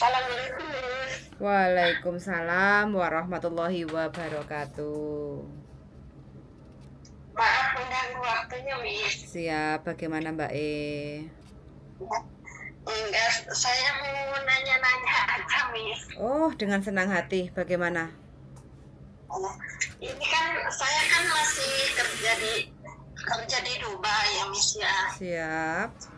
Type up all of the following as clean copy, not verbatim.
Assalamualaikum, Miss. Waalaikumsalam warahmatullahi wabarakatuh. Maaf mengganggu waktunya, Miss. Siap, bagaimana Mbak E? Enggak, saya mau nanya-nanya aja, Miss. Oh, dengan senang hati, bagaimana? Ini kan saya kan masih kerja di Dubai ya, Miss ya. Siap.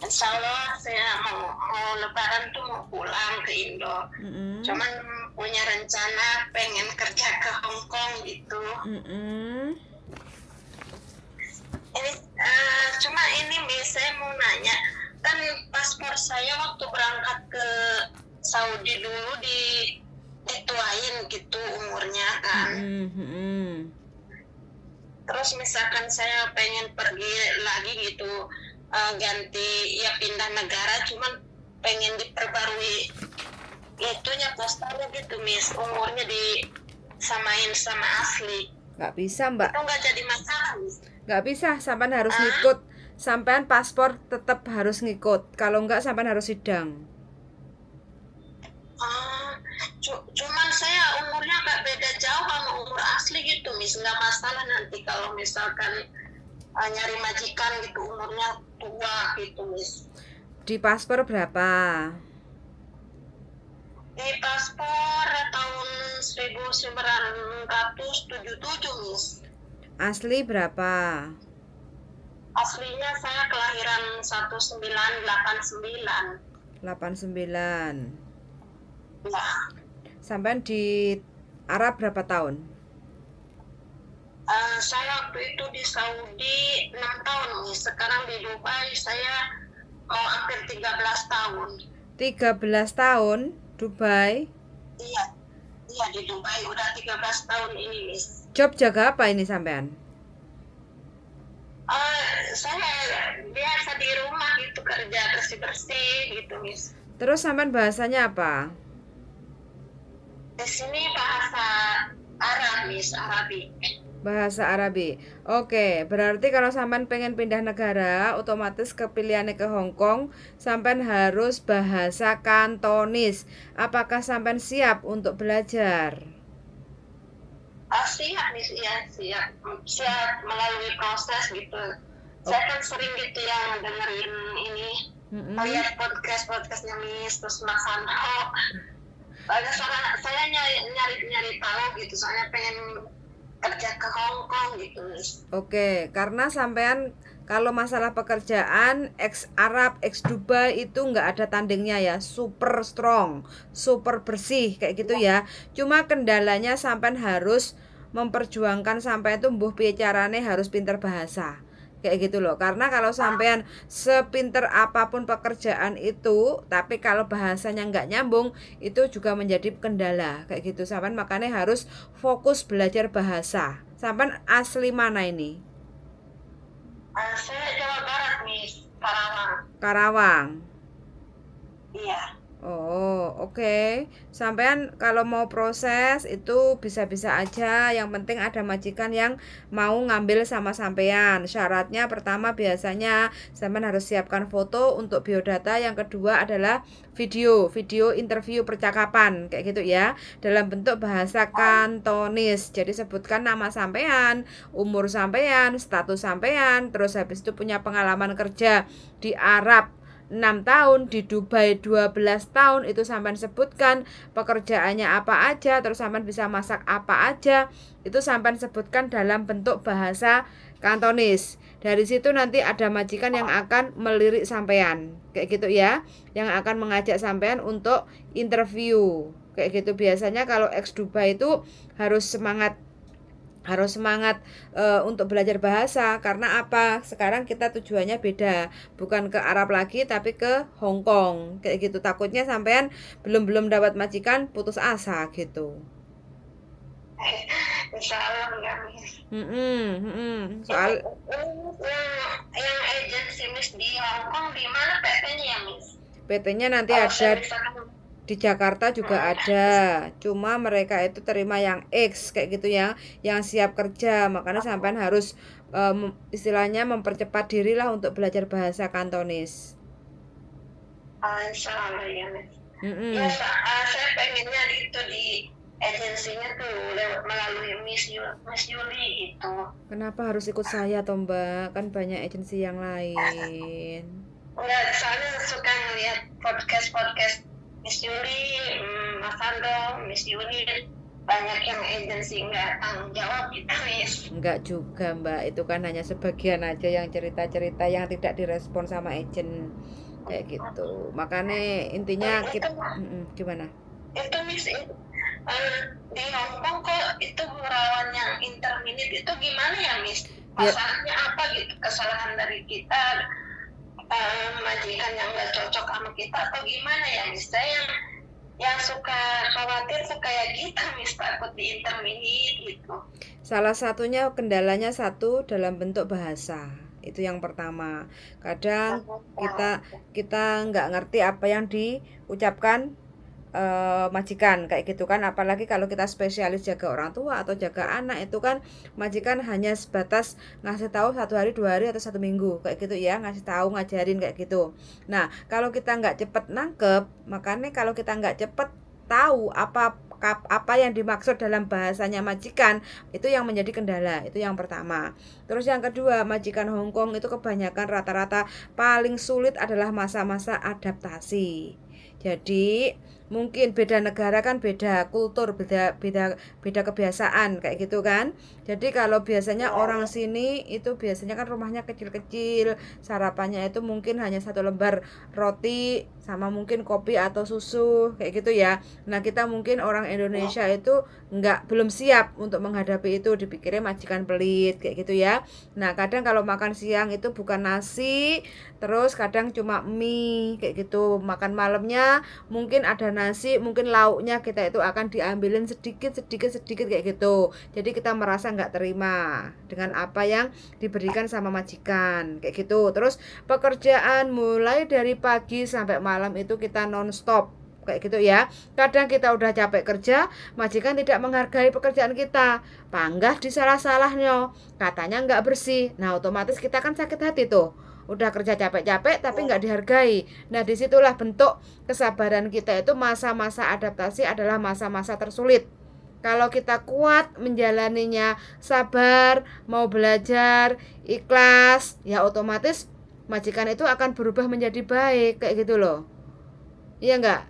Insya Allah saya mau Lebaran tuh mau pulang ke Indo. Mm-mm. Cuman punya rencana pengen kerja ke Hong Kong gitu. Mm-mm. Ini cuma ini Miss, saya mau nanya, kan paspor saya waktu berangkat ke Saudi dulu dituain gitu umurnya kan. Mm-mm. Terus misalkan saya pengen pergi lagi gitu, ganti ya pindah negara, cuman pengen diperbarui itunya postalnya gitu Miss, umurnya disamain sama asli. Nggak bisa Mbak, Itu nggak jadi masalah Miss. nggak bisa, sampean harus ngikut. Sampean paspor tetap harus ngikut. Kalau nggak, sampean harus sidang. Cuman saya umurnya gak beda jauh sama umur asli gitu Miss, nggak masalah nanti kalau misalkan nyari majikan gitu umurnya tua gitu Miss. Di paspor berapa? Di paspor tahun 1977 Miss. Asli berapa? Aslinya saya kelahiran 1989. 89. Ya. Sampean di Arab berapa tahun? Saya waktu itu di Saudi 6 tahun Miss. Sekarang di Dubai saya mau hampir 13 tahun. 13 tahun Dubai. Iya, iya di Dubai udah 13 tahun ini, Miss. Job jaga apa ini sampean? Saya biasa di rumah gitu kerja bersih-bersih gitu, Miss. Terus sampean bahasanya apa? Di sini bahasa Arab, Miss, Arabi. Bahasa Arabi. Oke, berarti kalau sampean pengen pindah negara, otomatis kepilihannya ke Hong Kong, sampean harus bahasa Kantonis. Apakah sampean siap untuk belajar? Siap, Miss, ya siap melalui proses gitu. Saya kan sering gitu yang dengerin ini, lihat podcastnya Miss, terus Mas Anto. Saya nyari tahu gitu, soalnya pengen kerja ke Hong Kong gitu Miss. Oke, karena sampean kalau masalah pekerjaan ex Arab, ex Dubai itu nggak ada tandingnya ya, super strong, super bersih kayak gitu ya. Cuma kendalanya sampean harus memperjuangkan sampai itu mbuh piye carane harus pinter bahasa. Kayak gitu loh. Karena kalau sampean sepinter apapun pekerjaan itu, tapi kalau bahasanya nggak nyambung, itu juga menjadi kendala. Kayak gitu sampean makanya harus fokus belajar bahasa. Sampean asli mana ini? Saya Jawa Barat Miss, Karawang. Karawang. Iya. Oh, oke. Sampean kalau mau proses itu bisa-bisa aja. Yang penting ada majikan yang mau ngambil sama sampean. Syaratnya pertama biasanya sampean harus siapkan foto untuk biodata. Yang kedua adalah video interview percakapan kayak gitu ya. Dalam bentuk bahasa Kantonis. Jadi sebutkan nama sampean, umur sampean, status sampean, terus habis itu punya pengalaman kerja di Arab 6 tahun, di Dubai 12 tahun, itu sampean sebutkan pekerjaannya apa aja, terus sampean bisa masak apa aja, itu sampean sebutkan dalam bentuk bahasa Kantonis. Dari situ nanti ada majikan yang akan melirik sampean kayak gitu ya, yang akan mengajak sampean untuk interview kayak gitu. Biasanya kalau ex Dubai itu harus semangat untuk belajar bahasa. Karena apa? Sekarang kita tujuannya beda, bukan ke Arab lagi tapi ke Hong Kong kayak gitu. Takutnya sampean belum dapat majikan putus asa gitu. Insya Allah enggak Miss. Soal yang agensi Miss di Hong Kong di mana PT-nya ya Miss? PT-nya nanti Kalau ada saya misalkan di Jakarta juga ada, cuma mereka itu terima yang X kayak gitu ya, yang siap kerja. Makanya sampean harus istilahnya mempercepat diri lah untuk belajar bahasa Kantonis. Insya Allah ya Miss. Mm-mm. Ya saya pengennya itu di agensinya tuh melalui Miss Yuli gitu. Kenapa harus ikut saya toh Mbak? Kan banyak agensi yang lain. Enggak, soalnya suka ngeliat podcast Miss Yuli, Mas Ando, Miss Yuli, banyak yang agensi nggak tanggung jawab gitu Miss. Enggak juga Mbak, itu kan hanya sebagian aja yang cerita-cerita yang tidak direspon sama agent kayak gitu. Makanya intinya kita gimana? Itu Miss, di Hongkong kok itu gurauan yang interminute itu gimana ya Miss? Masalahnya apa gitu? Kesalahan dari kita, majikan yang nggak cocok sama kita atau gimana ya Miss? Saya yang suka khawatir tuh kayak gitu Miss, takut di interminate gitu. Salah satunya kendalanya satu dalam bentuk bahasa. Itu yang pertama. Kadang kita nggak ngerti apa yang diucapkan majikan kayak gitu kan, apalagi kalau kita spesialis jaga orang tua atau jaga anak, itu kan majikan hanya sebatas ngasih tahu 1 hari 2 hari atau 1 minggu kayak gitu ya, ngasih tahu ngajarin kayak gitu. Nah kalau kita nggak cepet nangkep, makanya kalau kita nggak cepet tahu apa yang dimaksud dalam bahasanya majikan, itu yang menjadi kendala. Itu yang pertama. Terus yang kedua, majikan Hongkong itu kebanyakan rata-rata paling sulit adalah masa-masa adaptasi. Jadi mungkin beda negara kan beda kultur, beda kebiasaan kayak gitu kan. Jadi kalau biasanya orang sini itu biasanya kan rumahnya kecil-kecil, sarapannya itu mungkin hanya 1 lembar roti sama mungkin kopi atau susu kayak gitu ya. Nah kita mungkin orang Indonesia itu belum siap untuk menghadapi itu, dipikirnya majikan pelit kayak gitu ya. Nah kadang kalau makan siang itu bukan nasi, terus kadang cuma mie kayak gitu. Makan malamnya mungkin ada nasi, mungkin lauknya kita itu akan diambilin sedikit kayak gitu. Jadi kita merasa nggak terima dengan apa yang diberikan sama majikan kayak gitu. Terus pekerjaan mulai dari pagi sampai malam itu kita non-stop kayak gitu ya. Kadang kita udah capek kerja, majikan tidak menghargai pekerjaan kita, panggah disalah-salahnya, katanya nggak bersih. Nah otomatis kita kan sakit hati tuh, udah kerja capek-capek tapi nggak dihargai. Nah disitulah bentuk kesabaran kita itu. Masa-masa adaptasi adalah masa-masa tersulit. Kalau kita kuat menjalaninya, sabar, mau belajar, ikhlas, ya otomatis majikan itu akan berubah menjadi baik kayak gitu loh. Iya enggak?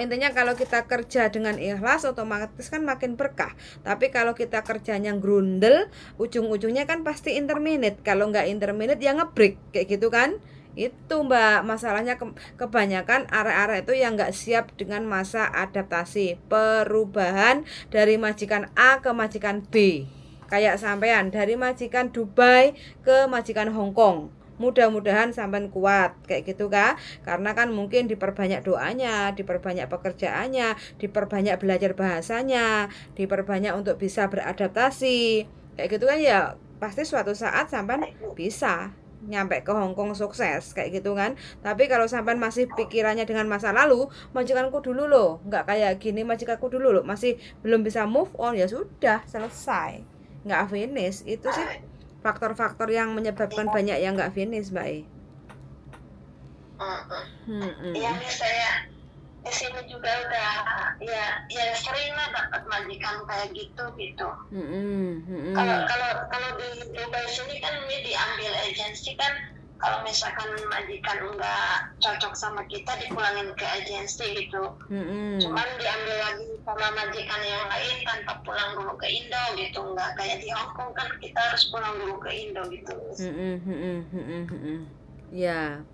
Intinya kalau kita kerja dengan ikhlas otomatis kan makin berkah. Tapi kalau kita kerjanya grundel, ujung-ujungnya kan pasti interminate. Kalau enggak interminate ya ngebreak kayak gitu kan. Itu Mbak, masalahnya kebanyakan area-area itu yang nggak siap dengan masa adaptasi, perubahan dari majikan A ke majikan B. Kayak sampean dari majikan Dubai ke majikan Hongkong. Mudah-mudahan sampean kuat kayak gitu kan, karena kan mungkin diperbanyak doanya, diperbanyak pekerjaannya, diperbanyak belajar bahasanya, diperbanyak untuk bisa beradaptasi kayak gitu kan. Ya pasti suatu saat sampean bisa nyampe ke Hongkong sukses kayak gitu kan. Tapi kalau sampean masih pikirannya dengan masa lalu, majikanku dulu loh, nggak kayak gini, majikanku dulu loh, masih belum bisa move on, ya sudah selesai, nggak finish. Itu sih faktor-faktor yang menyebabkan banyak yang nggak finish Mbak. Iya nih, saya di sini juga udah ya sering lah dapat majikan kayak gitu. Kalau di Dubai sini kan ini diambil agensi kan, kalau misalkan majikan enggak cocok sama kita dipulangin ke agensi gitu. Cuman diambil lagi sama majikan yang lain tanpa pulang dulu ke Indo gitu. Enggak kayak di Hongkong kan kita harus pulang dulu ke Indo gitu. Ya,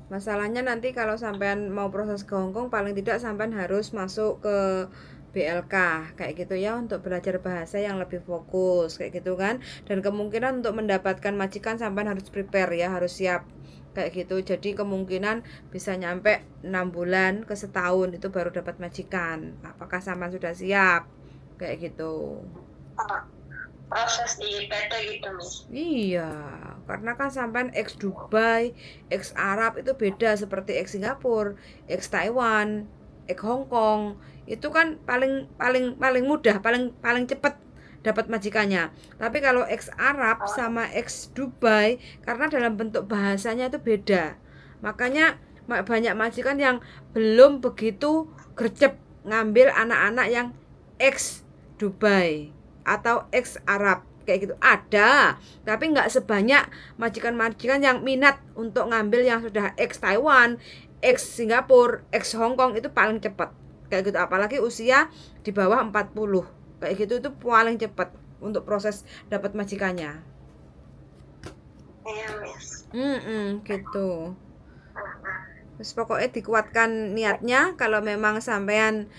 masalahnya nanti kalau sampean mau proses ke Hongkong, paling tidak sampean harus masuk ke BLK kayak gitu ya, untuk belajar bahasa yang lebih fokus kayak gitu kan. Dan kemungkinan untuk mendapatkan majikan sampean harus prepare ya, harus siap kayak gitu. Jadi kemungkinan bisa nyampe 6 bulan ke setahun itu baru dapat majikan. Apakah sampean sudah siap kayak gitu? Proses di PT gitu Miss. Iya, karena kan sampean ex Dubai, ex Arab itu beda seperti ex Singapura, ex Taiwan, ex Hong Kong. Itu kan paling mudah, paling cepat dapat majikannya. Tapi kalau ex Arab sama ex Dubai, karena dalam bentuk bahasanya itu beda, makanya banyak majikan yang belum begitu gercep ngambil anak-anak yang ex Dubai atau ex Arab kayak gitu. Ada, tapi nggak sebanyak majikan-majikan yang minat untuk ngambil yang sudah ex Taiwan, ex Singapura, ex Hong Kong. Itu paling cepat kayak gitu, apalagi usia di bawah 40 kayak gitu, itu paling cepat untuk proses dapat majikannya. Iya, Miss. Gitu. Terus pokoknya dikuatkan niatnya. Kalau memang sampean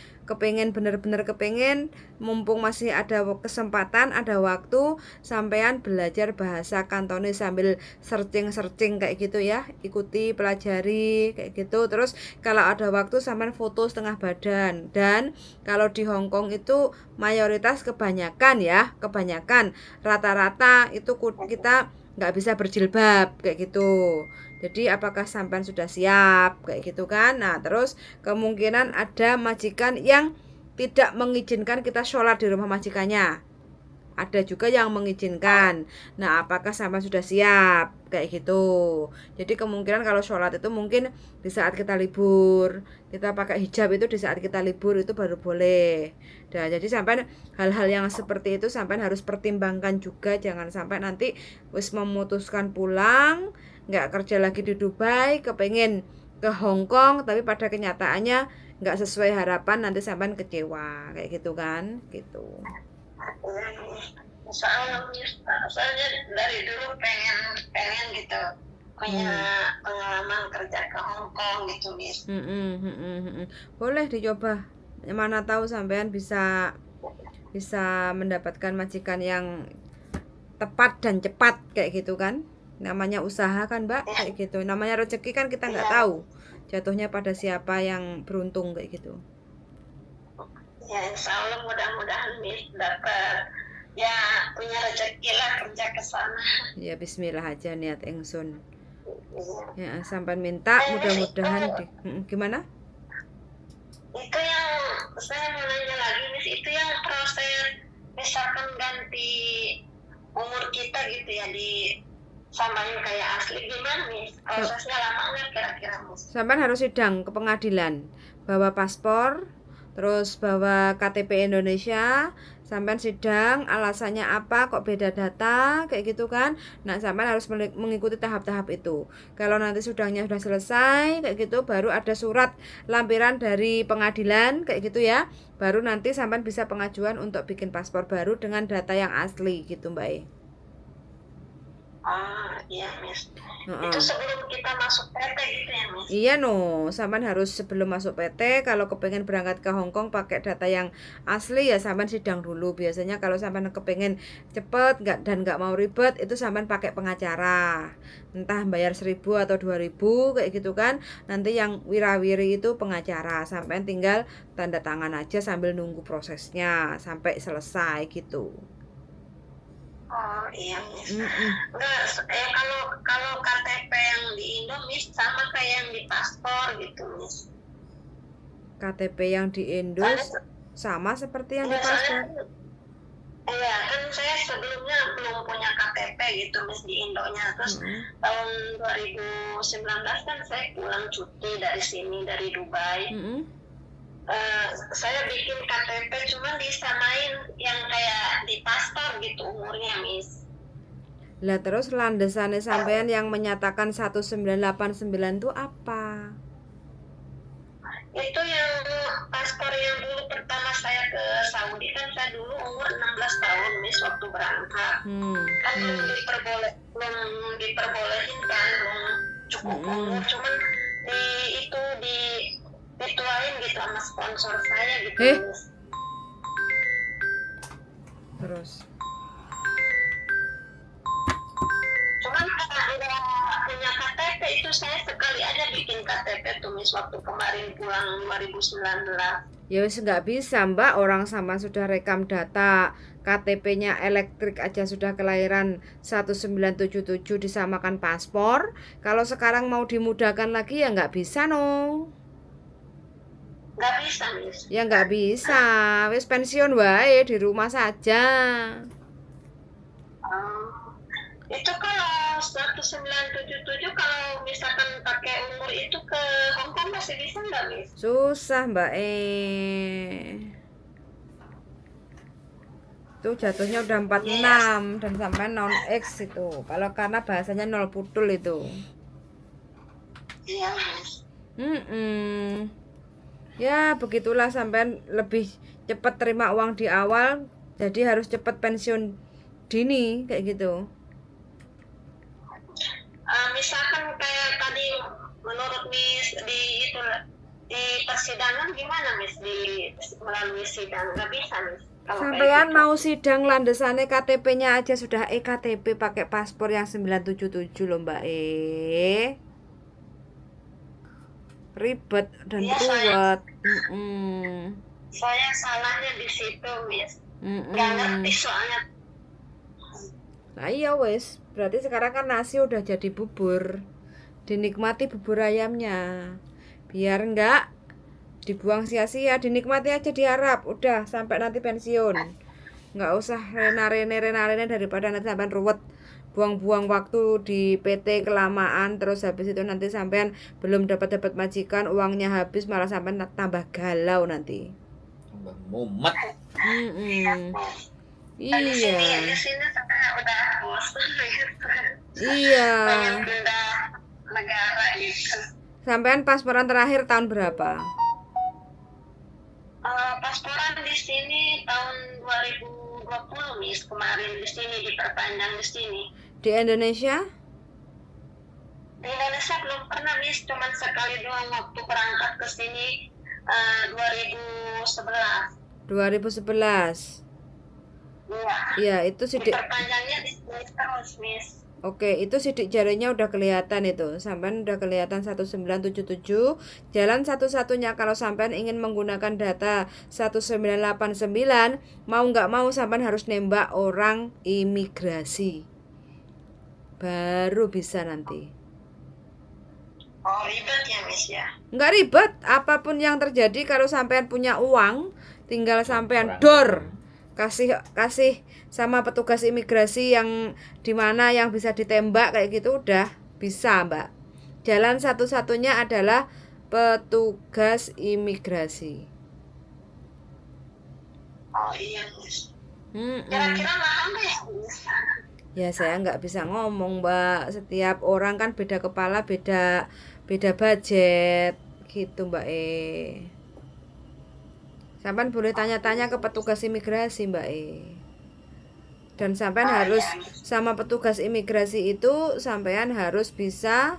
bener-bener kepengen, mumpung masih ada kesempatan, ada waktu, sampean belajar bahasa Kantonis sambil searching kayak gitu ya, ikuti, pelajari kayak gitu. Terus kalau ada waktu sampean foto setengah badan. Dan kalau di Hong Kong itu mayoritas kebanyakan rata-rata itu kita nggak bisa berjilbab kayak gitu. Jadi apakah sampean sudah siap kayak gitu kan? Nah, terus kemungkinan ada majikan yang tidak mengizinkan kita sholat di rumah majikannya. Ada juga yang mengizinkan. Nah, apakah sampean sudah siap kayak gitu? Jadi kemungkinan kalau sholat itu mungkin di saat kita libur, kita pakai hijab itu di saat kita libur itu baru boleh. Nah, jadi sampean hal-hal yang seperti itu sampean harus pertimbangkan juga. Jangan sampai nanti wis memutuskan pulang, nggak kerja lagi di Dubai, kepengen ke Hong Kong, tapi pada kenyataannya nggak sesuai harapan, nanti sampean kecewa kayak gitu kan, gitu. Soalnya dari dulu pengen gitu punya pengalaman kerja ke Hong Kong gitu, Miss. Boleh dicoba, mana tahu sampean bisa mendapatkan majikan yang tepat dan cepat kayak gitu kan. Namanya usaha kan, Mbak, kayak gitu. Namanya rezeki kan kita nggak tahu jatuhnya pada siapa yang beruntung kayak gitu. Ya, insya Allah mudah-mudahan Miss dapat ya punya rezeki lah kerja ke sana. Ya bismillah aja niat engsun. Ya sampai minta mudah-mudahan gimana? Itu yang saya mau nanya lagi, Miss, itu yang proses misalkan ganti umur kita gitu ya di samain kayak asli, gimana Miss? Prosesnya lama nggak kira-kira, Miss? Sampai harus sidang ke pengadilan, bawa paspor, terus bawa KTP Indonesia, sampai sidang alasannya apa kok beda data kayak gitu kan. Nah, sampai harus mengikuti tahap-tahap itu. Kalau nanti sidangnya sudah selesai kayak gitu, baru ada surat lampiran dari pengadilan kayak gitu ya, baru nanti sampai bisa pengajuan untuk bikin paspor baru dengan data yang asli gitu, Mbak. Iya, Miss. Itu sebelum kita masuk PT gitu ya, Miss? Iya sampean harus sebelum masuk PT, kalau kepengen berangkat ke Hong Kong pakai data yang asli ya sampean sidang dulu. Biasanya kalau sampean kepengen cepet dan nggak mau ribet, itu sampean pakai pengacara. Entah bayar 1.000 atau 2.000 kayak gitu kan. Nanti yang wirawiri itu pengacara. Sampean tinggal tanda tangan aja sambil nunggu prosesnya sampai selesai gitu. Iya, Miss. Enggak, kalau KTP yang di Indo, Miss, sama kayak yang di paspor gitu, Miss. KTP yang di Indo sama seperti yang di paspor. Iya, kan saya sebelumnya belum punya KTP gitu, Miss, di Indonya. Terus tahun 2019 kan saya pulang cuti dari sini, dari Dubai. Saya bikin KTP cuma disamain yang kayak di paspor gitu umurnya, Miss. Lah terus landasannya sampean yang menyatakan 1989 itu apa? Itu yang paspor yang dulu pertama saya ke Saudi, kan saya dulu umur 16 tahun, Miss, waktu berangkat. Kan belum diperbolehin kan, belum cukup umur, cuman dituain gitu sama sponsor saya gitu, Miss. Terus cuman karena udah punya KTP itu saya sekali aja bikin KTP tuh, Miss, waktu kemarin pulang 2019. Ya wis nggak bisa, Mbak, orang sama sudah rekam data KTP-nya elektrik aja sudah kelahiran 1977 disamakan paspor. Kalau sekarang mau dimudahkan lagi ya nggak bisa Nggak bisa, Miss. Ya nggak bisa, wis pensiun wae di rumah saja. Itu kalau 1977 kalau misalkan pakai umur itu ke Hong Kong masih bisa nggak, Miss? Susah Mbak itu jatuhnya udah 46 dan sampai non X itu. Kalau karena bahasanya nol putul itu. Iya, Miss. Ya begitulah, sampean lebih cepat terima uang di awal, jadi harus cepat pensiun dini kayak gitu. Misalkan kayak tadi menurut Miss di persidangan gimana, Miss, melalui sidang nggak bisa, Miss? Sampean mau sidang landesannya KTP-nya aja sudah EKTP pakai paspor yang 977 loh Mbak ribet dan ruwet. Saya salahnya di situ, Miss. Nggak ngerti soalnya. Nah iya wes, berarti sekarang kan nasi udah jadi bubur, dinikmati bubur ayamnya, biar enggak dibuang sia-sia, dinikmati aja, diharap udah sampai nanti pensiun, nggak usah rene daripada nanti sampai ruwet, buang-buang waktu di PT kelamaan, terus habis itu nanti sampean belum dapat majikan, uangnya habis, malah sampai tambah galau nanti, tambah mumet. Iya. Di sini udah bosan gitu. Iya. Pengen pindah negara gitu. Sampean pasporan terakhir tahun berapa? Pasporan di sini tahun 2020, Miss. Kemarin di sini diperpanjang di sini. Di Indonesia? Di Indonesia belum pernah, Miss. Cuman sekali doang waktu berangkat ke sini 2011. 2011. Iya, itu sidik. Perpanjangnya di sini terus, Miss. Oke, itu sidik jarinya udah kelihatan itu. Sampean udah kelihatan 1977. Jalan satu-satunya kalau sampean ingin menggunakan data 1989, mau nggak mau sampean harus nembak orang imigrasi. Baru bisa nanti. Oh, ribet ya, Miss ya? Nggak ribet, apapun yang terjadi kalau sampean punya uang, tinggal sampean dor. Kasih sama petugas imigrasi yang dimana yang bisa ditembak kayak gitu, udah bisa Mbak. Jalan satu-satunya adalah petugas imigrasi. Oh iya, Miss. Kira-kira mahal nggak ya, Miss? Ya saya nggak bisa ngomong Mbak, setiap orang kan beda kepala, beda budget gitu Mbak Sampean boleh tanya-tanya ke petugas imigrasi Mbak dan sampean harus sama petugas imigrasi itu sampean harus bisa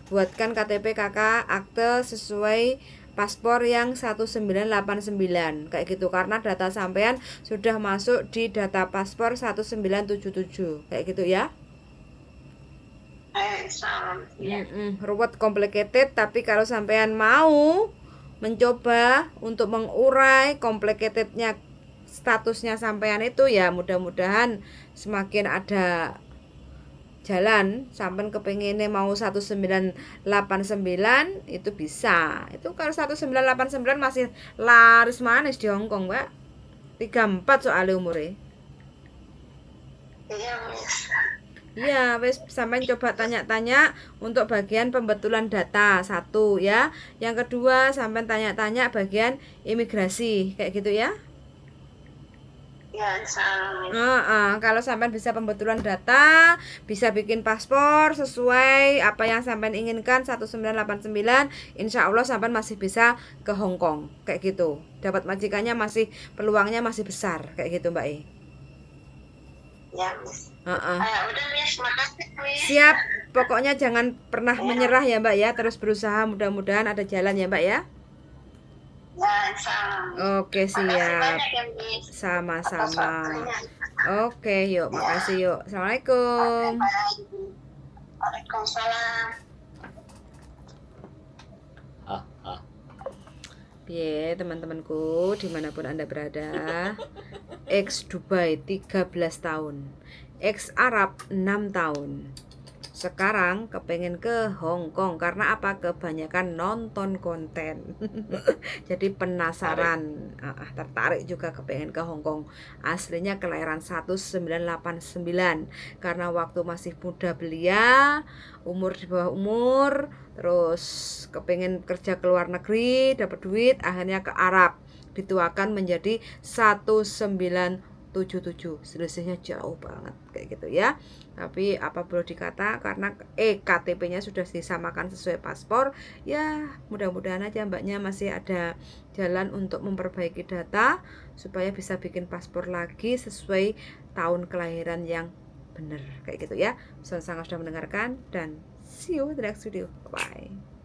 buatkan KTP KK akte sesuai paspor yang 1989 kayak gitu, karena data sampean sudah masuk di data paspor 1977 kayak gitu ya. Ruwet, complicated, tapi kalau sampean mau mencoba untuk mengurai complicatednya statusnya sampean itu, ya mudah-mudahan semakin ada jalan. Sampean kepengennya mau 1989 itu bisa. Itu kalau 1989 masih laris manis di Hongkong Mbak, 34 soalnya umurnya. Iya, wes sampean coba tanya-tanya untuk bagian pembetulan data satu ya. Yang kedua sampean tanya-tanya bagian imigrasi kayak gitu ya. Ya, insyaallah. Kalau sampean bisa pembetulan data, bisa bikin paspor sesuai apa yang sampean inginkan 1989, insya Allah sampean masih bisa ke Hong Kong kayak gitu. Dapat majikannya masih, peluangnya masih besar kayak gitu Mbak Ya, Miss. Udah, Miss, makasih, Miss. Siap, pokoknya jangan pernah menyerah ya Mbak ya, terus berusaha, mudah-mudahan ada jalan ya Mbak ya. Ya, insyaallah. Oke, siap. Makasih banyak ya, Miss. Sama-sama. Oke, yuk, makasih yuk. Assalamualaikum. Waalaikumsalam. Piye teman-temanku dimanapun Anda berada, ex Dubai 13 tahun, ex Arab 6 tahun, sekarang kepengen ke Hong Kong. Karena apa? Kebanyakan nonton konten. Jadi penasaran, tertarik juga kepengen ke Hong Kong. Aslinya kelahiran 1989. Karena waktu masih muda belia, umur di bawah umur, terus kepengen kerja ke luar negeri, dapat duit, akhirnya ke Arab. Dituakan menjadi 1977. Selisihnya jauh banget kayak gitu ya. Tapi apa perlu dikata, karena KTP-nya sudah disamakan sesuai paspor, ya mudah-mudahan aja mbaknya masih ada jalan untuk memperbaiki data supaya bisa bikin paspor lagi sesuai tahun kelahiran yang benar kayak gitu ya. Sangat sudah mendengarkan dan see you in the next video. Bye.